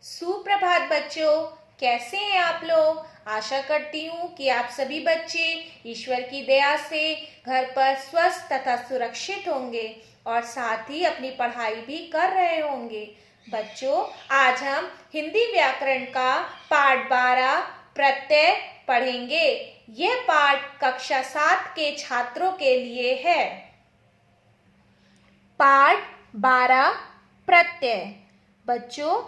सुप्रभात बच्चों, कैसे हैं आप लोग। आशा करती हूँ कि आप सभी बच्चे ईश्वर की दया से घर पर स्वस्थ तथा सुरक्षित होंगे और साथ ही अपनी पढ़ाई भी कर रहे होंगे। बच्चों, आज हम हिंदी व्याकरण का पाठ 12 प्रत्यय पढ़ेंगे। यह पाठ कक्षा 7 के छात्रों के लिए है। पाठ 12 प्रत्यय। बच्चों,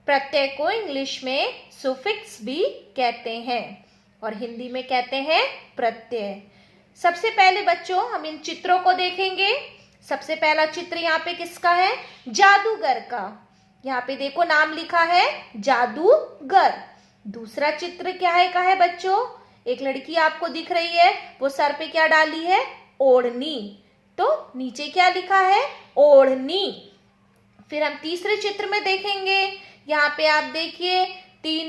प्रत्यय को इंग्लिश में सुफिक्स भी कहते हैं और हिंदी में कहते हैं प्रत्यय। सबसे पहले बच्चों हम इन चित्रों को देखेंगे। सबसे पहला चित्र यहाँ पे किसका है? जादूगर का। यहाँ पे देखो नाम लिखा है जादूगर। दूसरा चित्र क्या है का है बच्चों? एक लड़की आपको दिख रही है, वो सर पे क्या डाली है? ओढ़नी। तो नीचे क्या लिखा है? ओढ़नी। फिर हम तीसरे चित्र में देखेंगे। यहाँ पे आप देखिए 3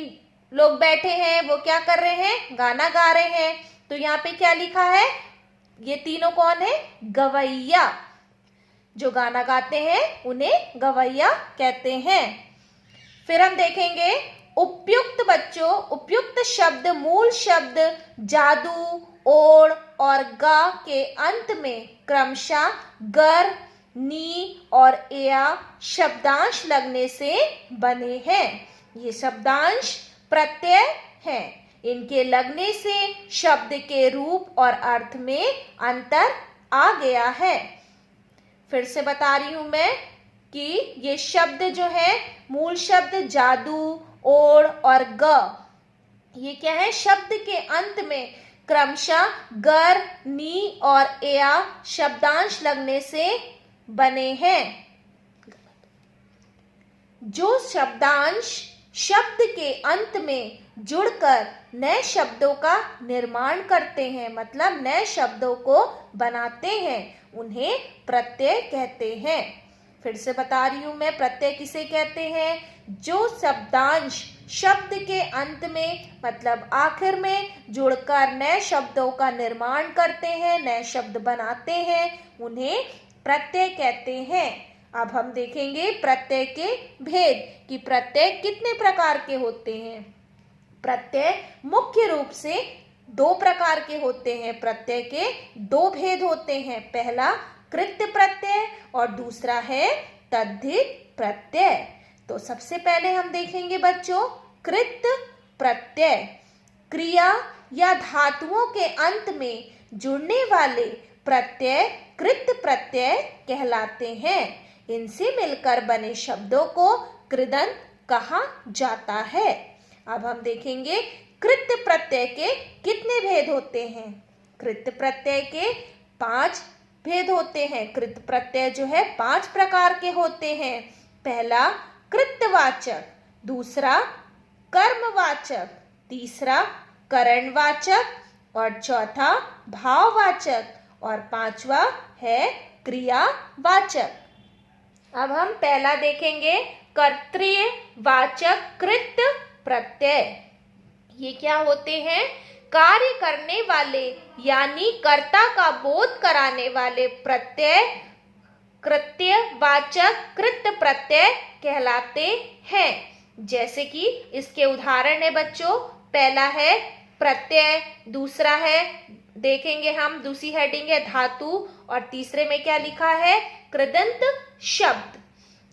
लोग बैठे हैं, वो क्या कर रहे हैं? गाना गा रहे हैं। तो यहाँ पे क्या लिखा है? ये तीनों कौन है? गवैया। जो गाना गाते हैं उन्हें गवैया कहते हैं। फिर हम देखेंगे उपयुक्त। बच्चों, उपयुक्त शब्द मूल शब्द जादू, ओढ़ और गा के अंत में क्रमशः गर, नी और या शब्दांश लगने से बने हैं। ये शब्दांश प्रत्यय हैं। इनके लगने से शब्द के रूप और अर्थ में अंतर आ गया है। फिर से बता रही हूं मैं कि ये शब्द जो है मूल शब्द जादू, ओढ़ और ग, ये क्या है? शब्द के अंत में क्रमशः गर, नी और या शब्दांश लगने से बने हैं। जो शब्दांश शब्द के अंत में जुड़कर नए शब्दों का निर्माण करते हैं, मतलब नए शब्दों को बनाते हैं, उन्हें प्रत्यय कहते हैं। फिर से बता रही हूं मैं, प्रत्यय किसे कहते हैं? जो शब्दांश शब्द के अंत में मतलब आखिर में जुड़कर नए शब्दों का निर्माण करते हैं, नए शब्द बनाते हैं, उन्हें प्रत्यय कहते हैं। अब हम देखेंगे प्रत्यय के भेद कि प्रत्यय कितने प्रकार के होते हैं। प्रत्यय मुख्य रूप से 2 प्रकार के होते हैं। प्रत्यय के 2 भेद होते हैं। पहला कृत्य प्रत्यय और दूसरा है तद्धित प्रत्यय। तो सबसे पहले हम देखेंगे बच्चों कृत्य प्रत्यय। क्रिया या धातुओं के अंत में जुड़ने वाले प्रत्यय कृत्य प्रत्यय कहलाते हैं। इनसे मिलकर बने शब्दों को कृदंत कहा जाता है। अब हम देखेंगे कृत्य प्रत्यय के कितने भेद होते हैं। कृत्य प्रत्यय के 5 भेद होते हैं। कृत्य प्रत्यय जो है 5 प्रकार के होते हैं। पहला कृत्यवाचक, दूसरा कर्मवाचक, तीसरा करणवाचक और चौथा भाववाचक और 5वां है क्रियावाचक। अब हम पहला देखेंगे कर्तृवाचक कृत्य प्रत्यय। ये क्या होते हैं? कार्य करने वाले यानी कर्ता का बोध कराने वाले प्रत्यय कृत्यवाचक कृत्य प्रत्यय कहलाते हैं। जैसे कि इसके उदाहरण है बच्चों, पहला है प्रत्यय, दूसरा है देखेंगे हम, दूसरी हेडिंग है धातु और तीसरे में क्या लिखा है? कृदंत शब्द।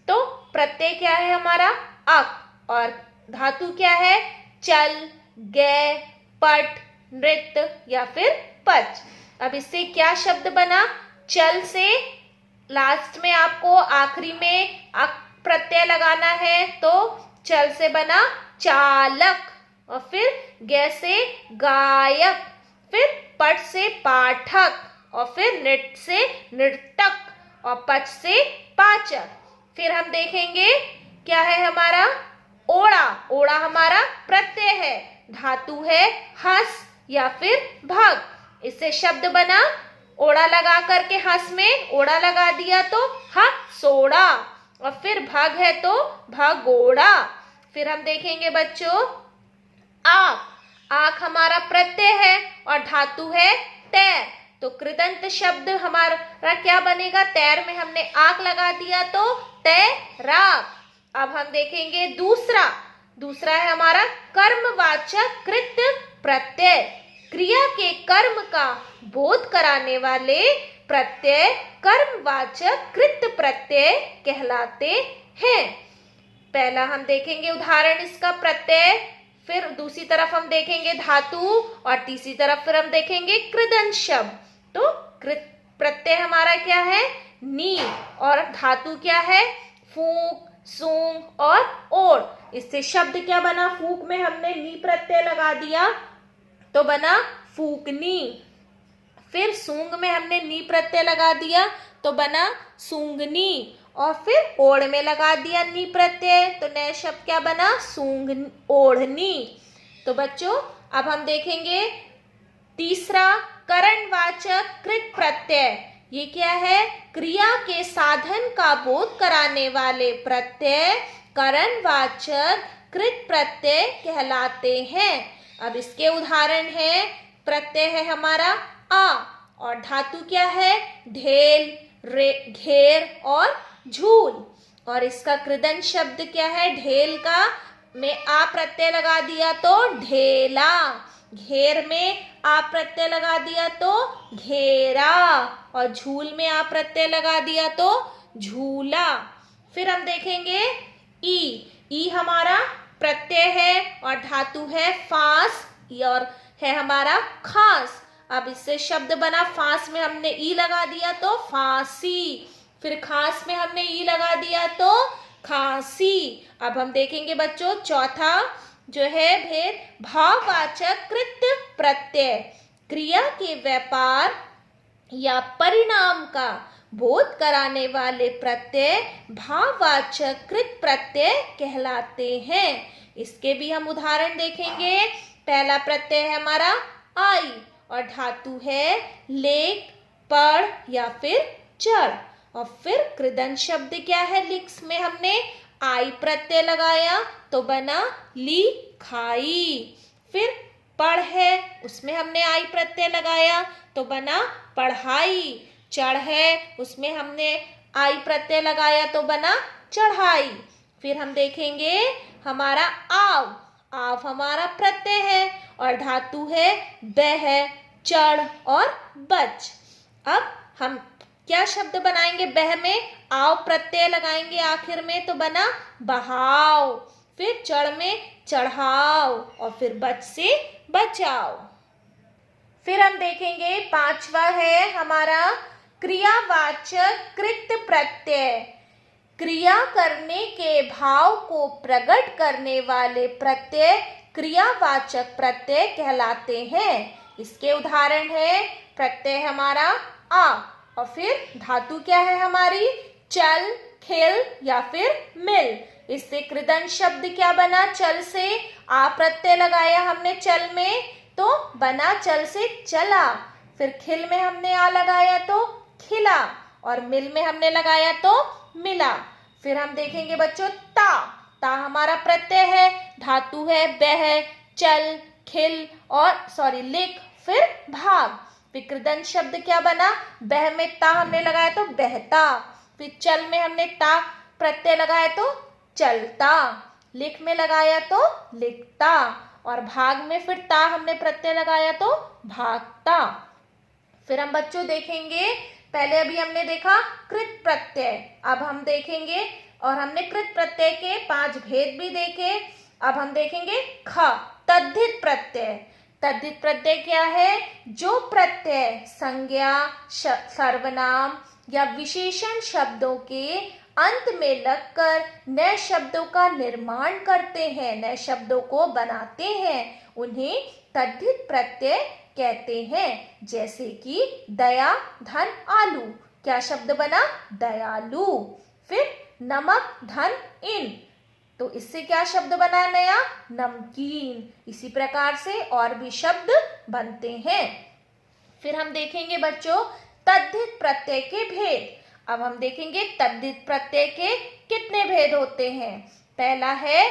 तो प्रत्यय क्या है हमारा? अक और धातु क्या है? चल, गे, पट, नृत्य या फिर पच। अब इससे क्या शब्द बना? चल से लास्ट में आपको आखिरी में अक प्रत्यय लगाना है, तो चल से बना चालक और फिर गे से गायक, फिर पट से पाठक और फिर नृत्य से नर्तक और पच से पाचक। फिर हम देखेंगे क्या है हमारा? ओढ़ा। ओढ़ा हमारा प्रत्यय है, धातु है हंस या फिर भग। इससे शब्द बना ओढ़ा लगा करके हंस में ओढ़ा लगा दिया तो हंसोड़ा और फिर भग है तो भगोड़ा। फिर हम देखेंगे बच्चों आंख। आंख हमारा प्रत्यय है और धातु है तैर। तो कृदंत शब्द हमारा क्या बनेगा? तैर में हमने आंख लगा दिया तो तैराक। अब हम देखेंगे दूसरा है हमारा कर्मवाचक कृत प्रत्यय। क्रिया के कर्म का बोध कराने वाले प्रत्यय कर्मवाचक कृत प्रत्यय कहलाते हैं। पहला हम देखेंगे उदाहरण इसका प्रत्यय, फिर दूसरी तरफ हम देखेंगे धातु और तीसरी तरफ फिर हम देखेंगे कृदंत शब्द। तो कृत प्रत्यय हमारा क्या है? नी, और धातु क्या है? फूंक, सूंग और ओढ़। इससे शब्द क्या बना? फूंक में हमने नी प्रत्यय लगा दिया तो बना फूकनी। फिर सूंग में हमने नी प्रत्यय लगा दिया तो बना सूंगनी, और फिर ओढ़ में लगा दिया नी प्रत्यय तो नया शब्द क्या बना? ओढ़नी। तो बच्चों अब हम देखेंगे तीसरा करणवाचक कृत प्रत्यय। ये क्या है? क्रिया के साधन का बोध कराने वाले प्रत्यय करणवाचक कृत प्रत्यय कहलाते हैं। अब इसके उदाहरण है, प्रत्यय है हमारा आ, और धातु क्या है? ढेल, घेर और झूल। और इसका कृदंत शब्द क्या है? ढेल का में आ प्रत्यय लगा दिया तो ढेला, घेर में आ प्रत्यय लगा दिया तो घेरा, और झूल में आ प्रत्यय लगा दिया तो झूला। फिर हम देखेंगे ई हमारा प्रत्यय है और धातु है फांस, और है हमारा खास। अब इससे शब्द बना, फांस में हमने ई लगा दिया तो फांसी, फिर खास में हमने ई लगा दिया तो खांसी। अब हम देखेंगे बच्चों चौथा जो है भेद भाववाचक कृत प्रत्यय। क्रिया के व्यापार या परिणाम का बोध कराने वाले प्रत्यय भाववाचक कृत प्रत्यय कहलाते हैं। इसके भी हम उदाहरण देखेंगे। पहला प्रत्यय है हमारा आई, और धातु है लेख, पढ़ या फिर चढ़। और फिर कृदंत शब्द क्या है? लिक्स में हमने आई प्रत्यय लगाया तो बना लिखाई। फिर पढ़ है, उसमें हमने आई प्रत्यय लगाया तो बना पढ़ाई। चढ़ है, उसमें हमने आई प्रत्यय लगाया तो बना चढ़ाई। फिर हम देखेंगे हमारा आव हमारा प्रत्यय है और धातु है बह, चढ़ और बच। अब हम क्या शब्द बनाएंगे? बह में आव प्रत्यय लगाएंगे आखिर में तो बना बहाव। फिर चढ़ में चढ़ाव, और फिर बच से बचाओ। फिर हम देखेंगे पांचवा है हमारा क्रियावाचक कृत प्रत्यय। क्रिया करने के भाव को प्रकट करने वाले प्रत्यय क्रियावाचक प्रत्यय कहलाते हैं। इसके उदाहरण है, प्रत्यय हमारा आ, और फिर धातु क्या है हमारी? चल, खेल या फिर मिल। इससे कृदंत शब्द क्या बना? चल से आ प्रत्यय लगाया हमने चल में तो बना चल से चला। फिर खिल में हमने आ लगाया तो खिला, और मिल में हमने लगाया तो मिला। फिर हम देखेंगे बच्चों ता हमारा प्रत्यय है, धातु है बह, चल, खिल और लिख, फिर भाग। फिर कृदंत शब्द क्या बना? बह में ता हमने लगाया तो बहता। फिर चल में हमने ता प्रत्यय लगाया तो चलता। लिख में लगाया तो लिखता, और भाग में फिर ता हमने प्रत्यय लगाया तो भागता। फिर हम बच्चों देखेंगे, पहले अभी हमने देखा कृत प्रत्यय, अब हम देखेंगे, और हमने कृत प्रत्यय के 5 भेद भी देखे। अब हम देखेंगे तद्धित प्रत्यय। तद्धित प्रत्यय क्या है? जो प्रत्यय संज्ञा, सर्वनाम या विशेषण शब्दों के अंत में लगकर नए शब्दों का निर्माण करते हैं, नए शब्दों को बनाते हैं, उन्हें तद्धित प्रत्यय कहते हैं। जैसे कि दया, धन, आलू, क्या शब्द बना? दयालु। फिर नमक, धन, इन, तो इससे क्या शब्द बना नया? नमकीन। इसी प्रकार से और भी शब्द बनते हैं। फिर हम देखेंगे बच्चों तद्धित प्रत्यय के भेद। अब हम देखेंगे तद्धित प्रत्यय के कितने भेद होते हैं। पहला है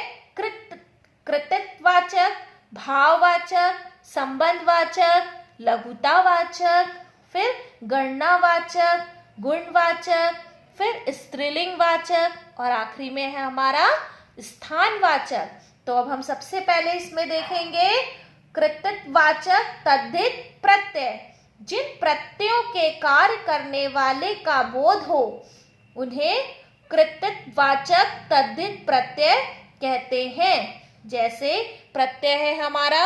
कृतवाचक, भाववाचक, संबंधवाचक, लघुतावाचक, फिर गणनावाचक, गुणवाचक, फिर स्त्रीलिंग वाचक और आखिरी में है हमारा स्थानवाचक। तो अब हम सबसे पहले इसमें देखेंगे कृत्तवाचक तद्धित प्रत्यय। जिन प्रत्ययों के कार्य करने वाले का बोध हो उन्हें कृत्तवाचक तद्धित प्रत्यय कहते हैं। जैसे प्रत्यय है हमारा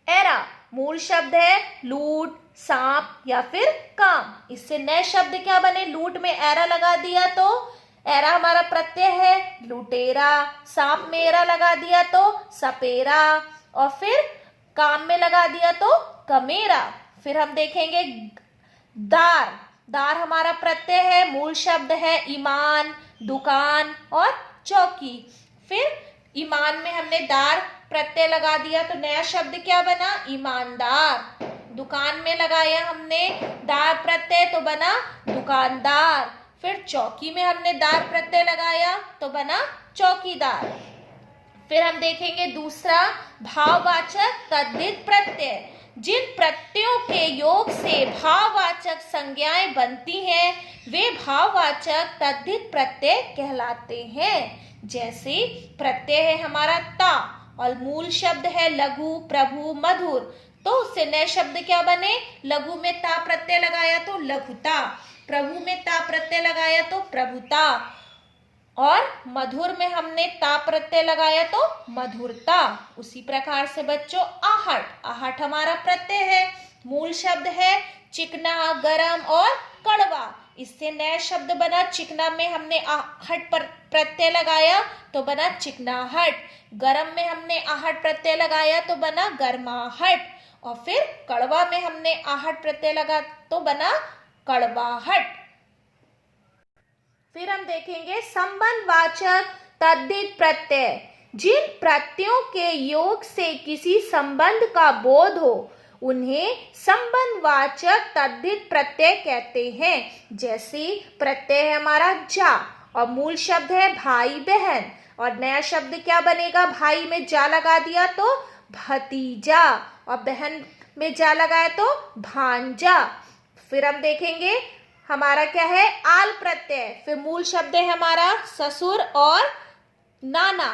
एरा, मूल शब्द है लूट, सांप या फिर काम। इससे नए शब्द क्या बने, लूट में एरा लगा दिया तो एरा हमारा प्रत्यय है लुटेरा, सांप में एरा लगा दिया तो सपेरा, और फिर काम में लगा दिया तो कमेरा। फिर हम देखेंगे दार, दार हमारा प्रत्यय है, मूल शब्द है ईमान, दुकान और चौकी। फिर ईमान में हमने दार प्रत्यय लगा दिया तो नया शब्द क्या बना, ईमानदार। दुकान में लगाया हमने दार प्रत्यय तो बना दुकानदार। फिर चौकी में हमने दार प्रत्यय लगाया तो बना चौकीदार। फिर हम देखेंगे दूसरा भाववाचक तद्धित प्रत्यय। जिन प्रत्ययों के योग से भाववाचक संज्ञाएं बनती हैं वे भाववाचक तद्धित प्रत्यय कहलाते हैं। जैसे प्रत्यय है हमारा ता और मूल शब्द है लघु, प्रभु, मधुर। तो उससे नए शब्द क्या बने, लघु में ता प्रत्यय लगाया तो लघुता, प्रभु में ता प्रत्यय लगाया तो प्रभुता, और मधुर में हमने ता प्रत्यय लगाया तो मधुरता। उसी प्रकार से बच्चों आहट, आहट हमारा प्रत्यय है, मूल शब्द है चिकना, गरम और कड़वा। इससे नया शब्द बना, चिकना में हमने आहट पर प्रत्यय लगाया तो बना चिकनाहट, गरम में हमने आहट प्रत्यय लगाया तो बना गर्माहट, और फिर कड़वा में हमने आहट प्रत्यय लगा तो बना कड़वाहट। फिर हम देखेंगे संबंधवाचक तद्धित प्रत्यय। जिन प्रत्ययों के योग से किसी संबंध का बोध हो उन्हें संबंधवाचक तद्धित प्रत्यय कहते हैं। जैसे प्रत्यय है हमारा जा और मूल शब्द है भाई बहन, और नया शब्द क्या बनेगा, भाई में जा लगा दिया तो भतीजा, और बहन में जा लगाया तो भांजा। फिर हम देखेंगे हमारा क्या है आल प्रत्यय। फिर मूल शब्द है हमारा ससुर और नाना,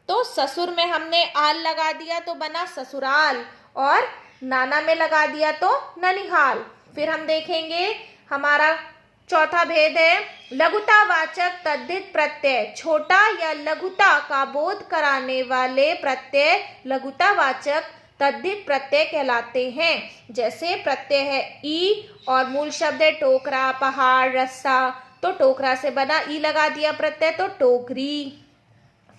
तो ससुर में हमने आल लगा दिया तो बना ससुराल, और नाना में लगा दिया तो ननिहाल। फिर हम देखेंगे हमारा चौथा भेद है लघुतावाचक तद्धित प्रत्यय। छोटा या लघुता का बोध कराने वाले प्रत्यय लघुतावाचक तद्धित प्रत्यय कहलाते हैं। जैसे प्रत्यय है ई और मूल शब्द है टोकरा, पहाड़, रस्सा, तो टोकरा से बना ई लगा दिया प्रत्यय तो टोकरी।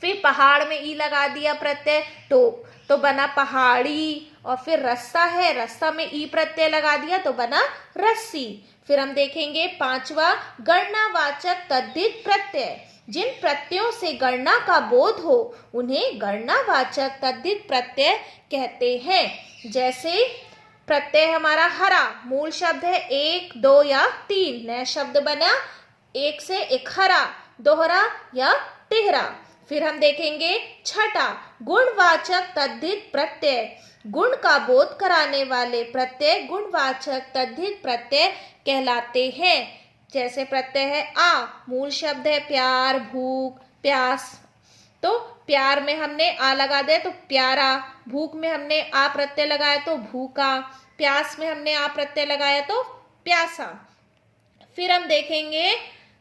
फिर पहाड़ में ई लगा दिया प्रत्यय तो बना पहाड़ी, और फिर रस्सा है, रस्सा में ई प्रत्यय लगा दिया तो बना रस्सी। फिर हम देखेंगे पांचवा गणनावाचक तद्धित प्रत्यय। जिन प्रत्ययों से गणना का बोध हो उन्हें गणनावाचक तद्धित प्रत्यय कहते हैं। जैसे प्रत्यय हमारा हरा, मूल शब्द है एक, दो या तीन, नया शब्द बना एक से एक हरा, दोहरा या तिहरा। फिर हम देखेंगे छठा गुणवाचक तद्धित प्रत्यय। गुण का बोध कराने वाले प्रत्यय गुणवाचक तद्धित प्रत्यय कहलाते हैं। जैसे प्रत्यय है आ, मूल शब्द है प्यार, भूख, प्यास, तो प्यार में हमने आ लगा दिया तो प्यारा, भूख में हमने आ प्रत्यय लगाया तो भूखा, प्यास में हमने आ प्रत्यय लगाया तो प्यासा। फिर हम देखेंगे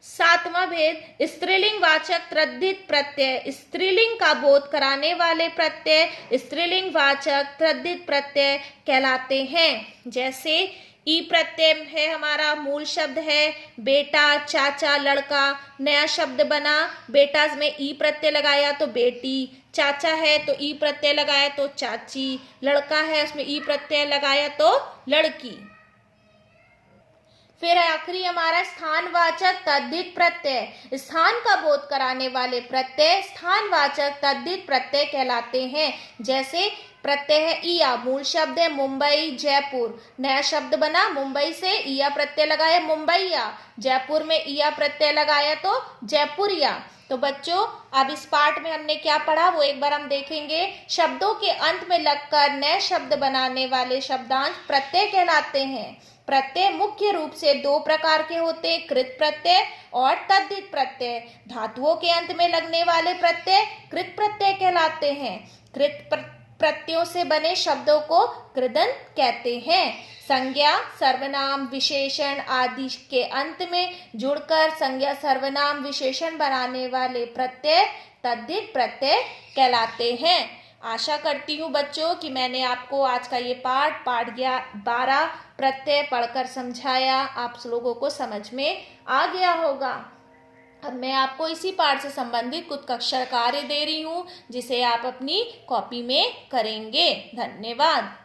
सातवां भेद स्त्रीलिंग वाचक तद्धित प्रत्यय। स्त्रीलिंग का बोध कराने वाले प्रत्यय स्त्रीलिंग वाचक तद्धित प्रत्यय कहलाते हैं। जैसे ई प्रत्यय है हमारा, मूल शब्द है बेटा, चाचा, लड़का, नया शब्द बना बेटा में ई प्रत्यय लगाया तो बेटी, चाचा है तो ई प्रत्यय लगाया तो चाची, लड़का है उसमें ई प्रत्यय लगाया तो लड़की। फिर आखिरी हमारा स्थानवाचक तद्धित प्रत्यय। स्थान का बोध कराने वाले प्रत्यय स्थानवाचक तद्धित प्रत्यय कहलाते हैं। जैसे प्रत्यय है ईया, मूल शब्द है मुंबई, जयपुर, नया शब्द बना मुंबई से ईया प्रत्यय लगाया मुंबईया, जयपुर में ईया प्रत्यय लगाया तो जयपुरिया। तो बच्चों अब इस पाठ में हमने क्या पढ़ा वो एक बार हम देखेंगे। शब्दों के अंत में लगकर नए शब्द बनाने वाले शब्दांश प्रत्यय कहलाते हैं। प्रत्यय मुख्य रूप से दो प्रकार के होते हैं, कृत प्रत्यय और तद्धित प्रत्यय। धातुओं के अंत में लगने वाले प्रत्यय कृत प्रत्यय कहलाते हैं। कृत प्रत्ययों से बने शब्दों को कृदंत कहते हैं। संज्ञा, सर्वनाम, विशेषण आदि के अंत में जुड़कर संज्ञा, सर्वनाम, विशेषण बनाने वाले प्रत्यय तद्धित प्रत्यय कहलाते हैं। आशा करती हूँ बच्चों कि मैंने आपको आज का ये पाठ 12 प्रत्यय पढ़कर समझाया, आप लोगों को समझ में आ गया होगा। अब मैं आपको इसी पाठ से संबंधित कुछ कक्षा कार्य दे रही हूँ, जिसे आप अपनी कॉपी में करेंगे। धन्यवाद।